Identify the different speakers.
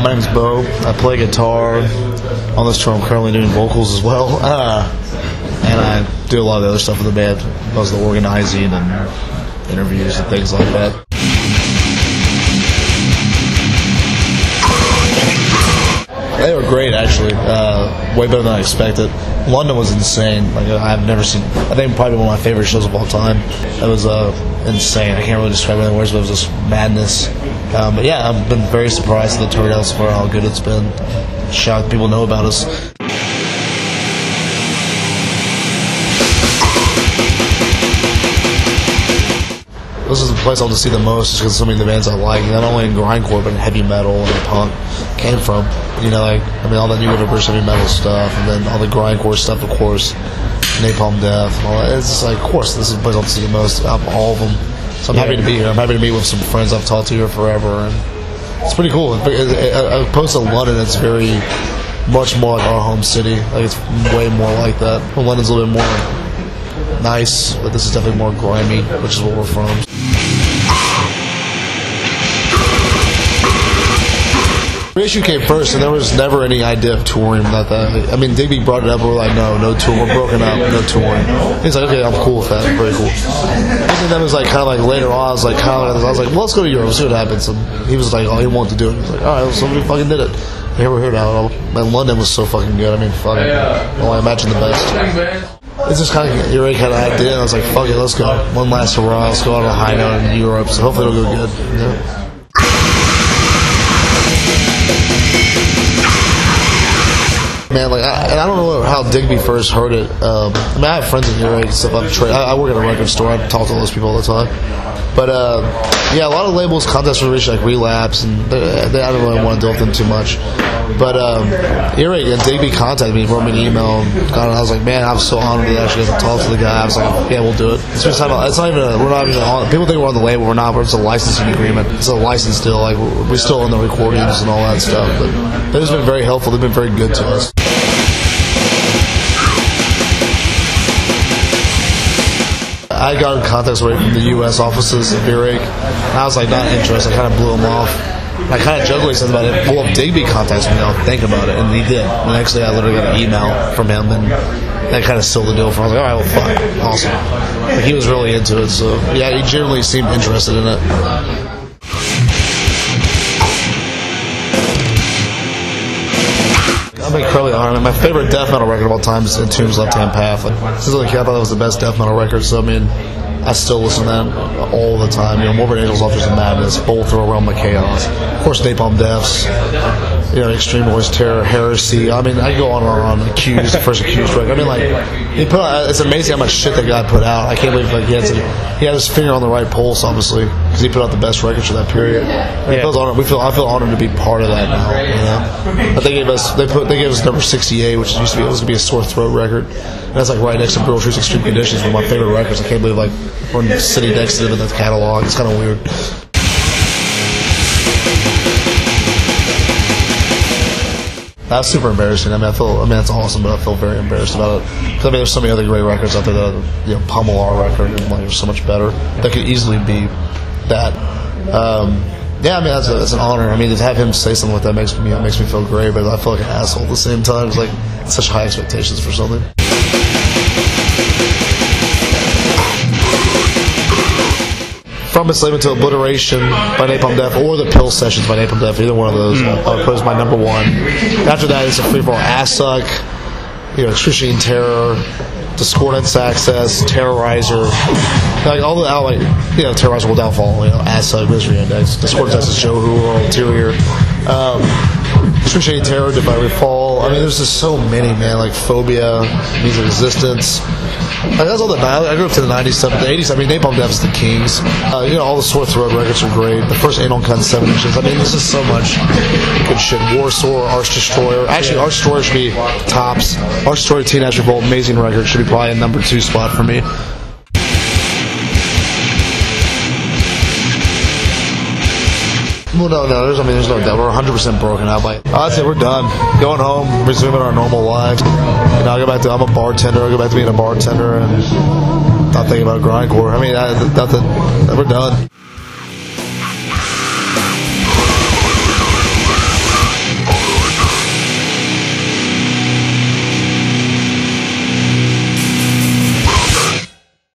Speaker 1: my name's Beau. I play guitar. On this tour, I'm currently doing vocals as well. And I do a lot of the other stuff with the band. Most of the organizing and interviews and things like that. They were great, actually. Way better than I expected. London was insane. Like, I've never seen. I think probably one of my favorite shows of all time. It was insane. I can't really describe it in words, but it was just madness. But yeah, I've been very surprised at the turnout so far, how good it's been. Shocked people know about us. This is the place I'll just see the most, just because so many of the bands I like, not only in grindcore but in heavy metal and punk, came from. You know, like, I mean, all the new British heavy metal stuff, and then all the grindcore stuff, of course, Napalm Death, and all that. It's just like, of course, this is the place I'll see the most out of all of them. So I'm happy to be here. I'm happy to meet with some friends I've talked to here forever, and it's pretty cool. Opposed to London, it's very much more like our home city. Like, it's way more like that. Well, London's a little bit more nice, but this is definitely more grimy, which is where we're from. The issue came first, and there was never any idea of touring like that. I mean, Digby brought it up, and we're like, no tour, we're broken up, no touring. He's like, okay, I'm cool with that, very cool. And then it was like, kind of like later on, I was like, well, let's go to Europe, see what happens. And he was like, oh, he wanted to do it. He was like, all right, well, somebody fucking did it. And here we're here now. And London was so fucking good. I mean, fucking, well, I imagine the best. It's just kind of Earache kind of idea, and I was like, fuck it, let's go. One last hurrah, let's go out on a high note in Europe, so hopefully it'll go good. You know? Man, like, I don't know how Digby first heard it. I mean, I have friends in Earache and stuff. I work at a record store. I talk to all those people all the time. But yeah, a lot of labels contact for like Relapse, and I don't really want to deal with them too much. But Earache and Digby contacted me, wrote me an email, and I was like, man, I'm so honored to actually get to talk to the guy. I was like, yeah, we'll do it. It's not even we're not even on. People think we're on the label. We're not. It's a licensing agreement. It's a license deal. Like, we still own the recordings and all that stuff. But they've been very helpful. They've been very good to us. I got in contact right from the U.S. offices of Earache, and I was like, not interested. I kind of blew him off. I kind of jokingly said about it, well, if Digby contacts me, I'll think about it, and he did. The next day I literally got an email from him, and that kind of sealed the deal for me. I was like, all right, well, fuck, awesome. But he was really into it, so yeah, he generally seemed interested in it. I'm incredibly honored. My favorite death metal record of all time is Entombed's Left Hand Path. Since I thought that was the best death metal record, so I mean, I still listen to that all the time. You know, Morbid Angels, Altars of Madness, Bolt Throw, Realm of Chaos, of course, Napalm Deaths, you know, Extreme Noise Terror, Heresy. I mean, I can go on and on. Accused, the first Accused record. I mean, like, it's amazing how much shit that guy put out. I can't believe he had his finger on the right pulse, obviously, because he put out the best records for that period. I feel honored to be part of that now. You know, but they gave us number 68, which used to be, it was gonna be a Sore Throat record. And that's like right next to Brutal Truth's Extreme Conditions, one of my favorite records. I can't believe like we're sitting next to them in the catalog. It's kind of weird. That's super embarrassing. I mean, that's awesome, but I feel very embarrassed about it. Because I mean, there's so many other great records out there that, you know, Pummel our record is like so much better. That could easily be that. Yeah, I mean, that's an honor. I mean, to have him say something like that makes me feel great, but I feel like an asshole at the same time. It's like such high expectations for something. From Enslavement to Obliteration by Napalm Death, or the Pill Sessions by Napalm Death, either one of those, I'll put as my number one. After that, it's a free for all. Assuck, you know, Excruciating Terror, Discordance Access, Terrorizer, like all the like, you know, Terrorizer Will Downfall, you know, Assuck, Misery Index, Discordance Access, Johu, Oral Interior, Excruciating Terror, Divine Fall. I mean, there's just so many, man. Like Phobia, Means of Resistance. Like, that's all that. I grew up to the 90s stuff, but the 80s, I mean, Napalm Death is the kings. You know, all the Sore Throat records are great. The first Anal Cunt 7 inches. I mean, this is so much good shit. Warsaw, Arch Destroyer. Actually, Arch Destroyer should be tops. Arch Destroyer, Teenage Revolt, amazing record. Should be probably a number 2 spot for me. Well, no, there's no doubt. We're 100% broken out. I'd say we're done. Going home, resuming our normal lives. You know, I'm a bartender. I'll go back to being a bartender and not thinking about grindcore. I mean, we're done.